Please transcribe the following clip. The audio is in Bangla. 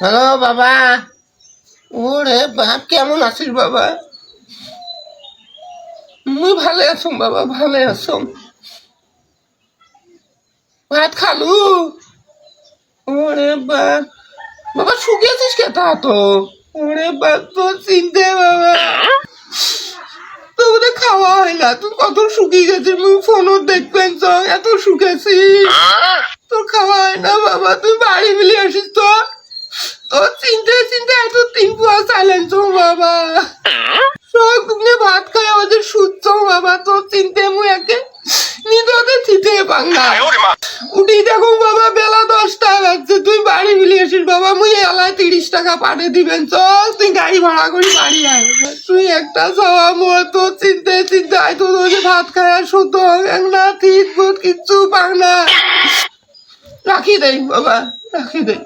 হ্যালো বাবা। ওরে বাপ, কেমন আছিস বাবা? মুই ভালে আছুম বাবা, ভালে আছুম। ভাত খালু। ওরে বাপ, বাবা শুকিয়েছিস কে তা তো? ওরে বাপ, তোর চিনতে বাবা, তোর খাওয়া হয় না, তুই কত শুকিয়ে গেছিস, মুই ফোনও দেখবেন তো এত শুকেছিস। তোর খাওয়া হয় না বাবা, তুই বাড়ি মিলে আসিস তো। তোর চিনতে চিনতে এত তিন পোয়া চাইলেন বাবা। সব তুমি ভাত খাই আমাদের সুস্থ বাবা, তোর চিনতে মুই একে নিদতে থিতে বাংলা উঠি দেখো বাবা, বেলা 10টা বাজছে, তুই বাড়ি মিলিয়ে আসিস বাবা। মুই এলায় 30 টাকা পাঠিয়ে দিবেন, চল তুই গাড়ি ভাড়া করি বাড়ি আয়। তুই একটা যাওয়া মোর, তোর চিনতে চিনতে আয়, তোর ওই ভাত খায় আর শুদ্ধ না, তিন ফুট কিচ্ছু পাং না। রাখি দেই বাবা, রাখি দেই।